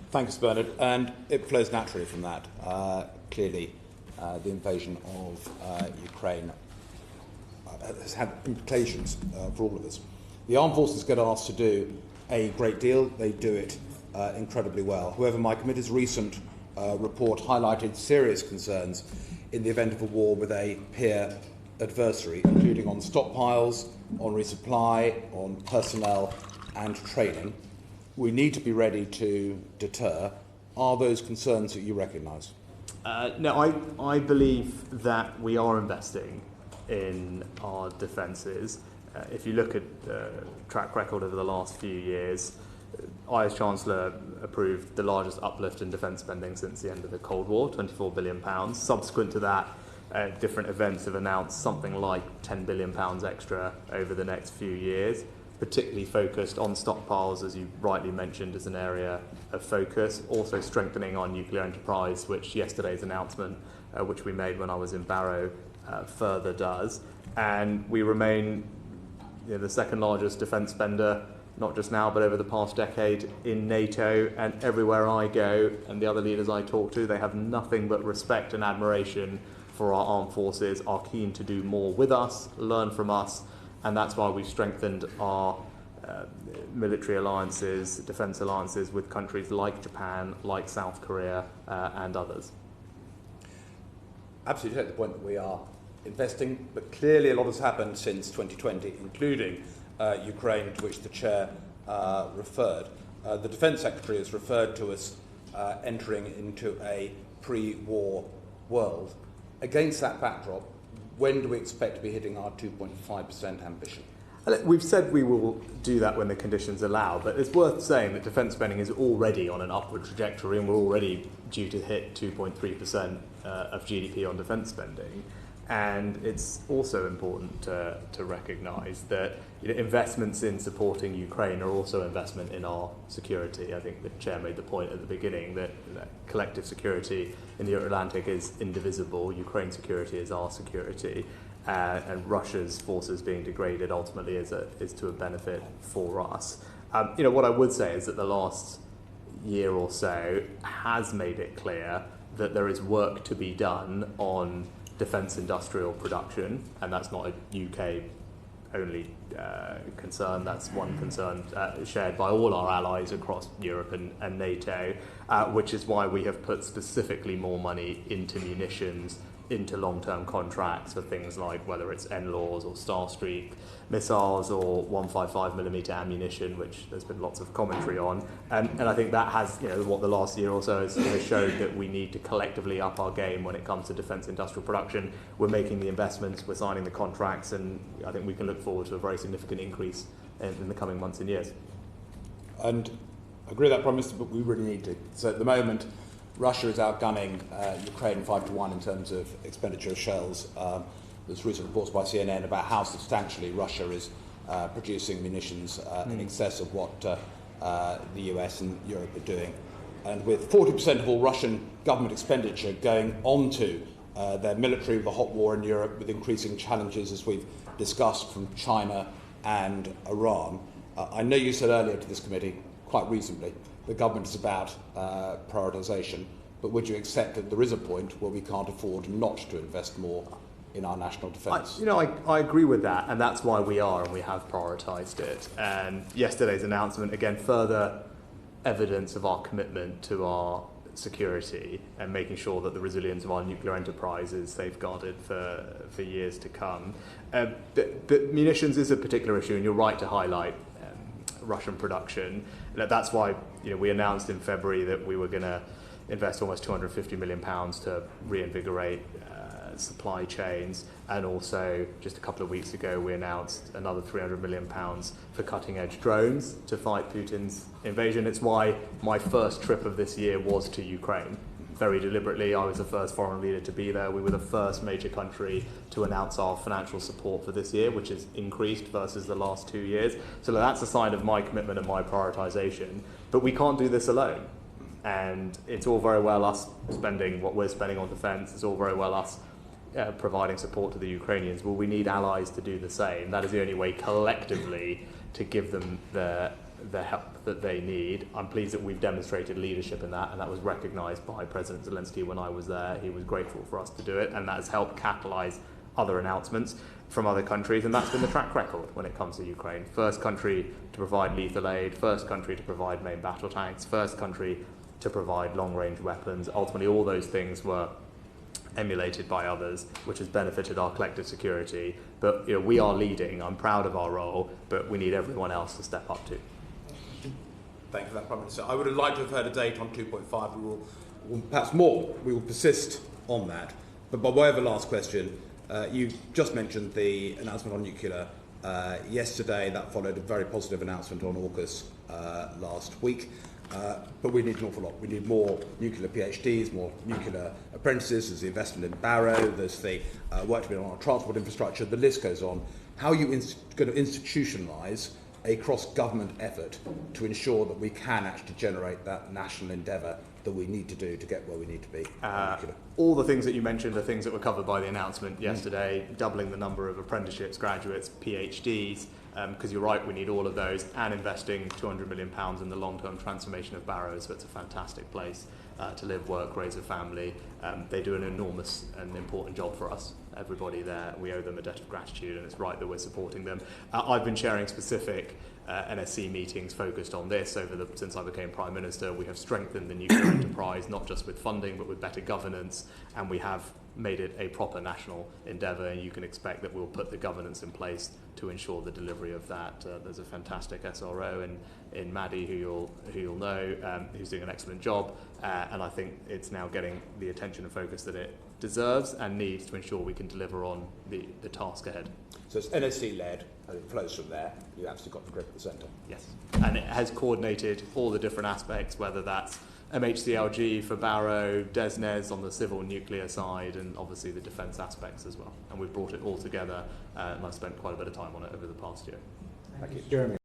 Thanks, Bernard. And it flows naturally from that. Clearly, the invasion of Ukraine has had implications for all of us. The armed forces get asked to do a great deal. They do it incredibly well. However, my committee's recent report highlighted serious concerns in the event of a war with a peer adversary, including on stockpiles, on resupply, on personnel and training. We need to be ready to deter. Are those concerns that you recognise? No, I believe that we are investing in our defences. If you look at track record over the last few years, I, as Chancellor, approved the largest uplift in defence spending since the end of the Cold War, £24 billion. Subsequent to that, different events have announced something like £10 billion extra over the next few years, particularly focused on stockpiles, as you rightly mentioned, as an area of focus. Also strengthening our nuclear enterprise, which yesterday's announcement, which we made when I was in Barrow, further does. And we remain the second largest defence spender, not just now, but over the past decade in NATO. And everywhere I go, and the other leaders I talk to, they have nothing but respect and admiration for our armed forces, are keen to do more with us, learn from us, and that's why we've strengthened our military alliances, defence alliances with countries like Japan, like South Korea, and others. Absolutely take the point that we are investing, but clearly a lot has happened since 2020, including Ukraine, to which the Chair referred. The Defence Secretary has referred to us entering into a pre-war world. Against that backdrop, when do we expect to be hitting our 2.5% ambition? We've said we will do that when the conditions allow, but it's worth saying that defence spending is already on an upward trajectory, and we're already due to hit 2.3% of GDP on defence spending. And it's also important to recognise that investments in supporting Ukraine are also investment in our security. I think the Chair made the point at the beginning that collective security in the Atlantic is indivisible. Ukraine's security is our security. And Russia's forces being degraded ultimately is to a benefit for us. What I would say is that the last year or so has made it clear that there is work to be done on defence industrial production, and that's not a UK only concern. That's one concern shared by all our allies across Europe and NATO, which is why we have put specifically more money into munitions, into long-term contracts for things like whether it's NLAWs or Starstreak missiles or 155mm ammunition, which there's been lots of commentary on. And I think that has, what the last year or so has showed that we need to collectively up our game when it comes to defence industrial production. We're making the investments, we're signing the contracts, and I think we can look forward to a very significant increase in the coming months and years. And I agree with that promise, but we really need to. So at the moment, Russia is outgunning Ukraine 5-1 in terms of expenditure of shells. There's recent reports by CNN about how substantially Russia is producing munitions in excess of what the US and Europe are doing. And with 40% of all Russian government expenditure going onto their military, the hot war in Europe, with increasing challenges, as we've discussed, from China and Iran. I know you said earlier to this committee, quite reasonably, the government is about prioritisation, but would you accept that there is a point where we can't afford not to invest more in our national defence? I agree with that, and that's why we are, and we have prioritised it. And yesterday's announcement, again, further evidence of our commitment to our security and making sure that the resilience of our nuclear enterprise is safeguarded for years to come. But munitions is a particular issue, and you're right to highlight Russian production. That's why we announced in February that we were going to invest almost £250 million to reinvigorate supply chains, and also just a couple of weeks ago we announced another £300 million for cutting-edge drones to fight Putin's invasion. It's why my first trip of this year was to Ukraine. Very deliberately, I was the first foreign leader to be there. We were the first major country to announce our financial support for this year, which has increased versus the last 2 years. So that's a sign of my commitment and my prioritisation. But we can't do this alone. And it's all very well us spending what we're spending on defence. It's all very well us providing support to the Ukrainians. Well, we need allies to do the same. That is the only way collectively to give them the help that they need. I'm pleased that we've demonstrated leadership in that, and that was recognised by President Zelensky when I was there. He was grateful for us to do it, and that has helped catalyse other announcements from other countries, and that's been the track record when it comes to Ukraine. First country to provide lethal aid, first country to provide main battle tanks, first country to provide long-range weapons. Ultimately, all those things were emulated by others, which has benefited our collective security. But we are leading. I'm proud of our role, but we need everyone else to step up too. Thank you for that, Prime Minister. I would have liked to have heard a date on 2.5. We will perhaps more. We will persist on that. But by way of a last question, you just mentioned the announcement on nuclear yesterday. That followed a very positive announcement on AUKUS last week. But we need an awful lot. We need more nuclear PhDs, more nuclear apprentices. There's the investment in Barrow. There's the work to be done on transport infrastructure. The list goes on. How are you going to institutionalise a cross-government effort to ensure that we can actually generate that national endeavour that we need to do to get where we need to be? All the things that you mentioned are things that were covered by the announcement yesterday, doubling the number of apprenticeships, graduates, PhDs, because you're right, we need all of those, and investing £200 million in the long-term transformation of Barrow, so it's a fantastic place to live, work, raise a family. They do an enormous and important job for us. Everybody there, we owe them a debt of gratitude, and it's right that we're supporting them. I've been chairing specific NSC meetings focused on this since I became Prime Minister. We have strengthened the nuclear enterprise, not just with funding, but with better governance, and we have made it a proper national endeavour, and you can expect that we'll put the governance in place to ensure the delivery of that. There's a fantastic SRO in Maddie who you'll know, who's doing an excellent job, and I think it's now getting the attention and focus that it deserves and needs to ensure we can deliver on the task ahead. So it's NSC-led, and it flows from there. You absolutely got the grip at the centre. Yes, and it has coordinated all the different aspects, whether that's MHCLG for Barrow, DESNES on the civil nuclear side, and obviously the defence aspects as well. And we've brought it all together, and I've spent quite a bit of time on it over the past year. Thank you. Jeremy.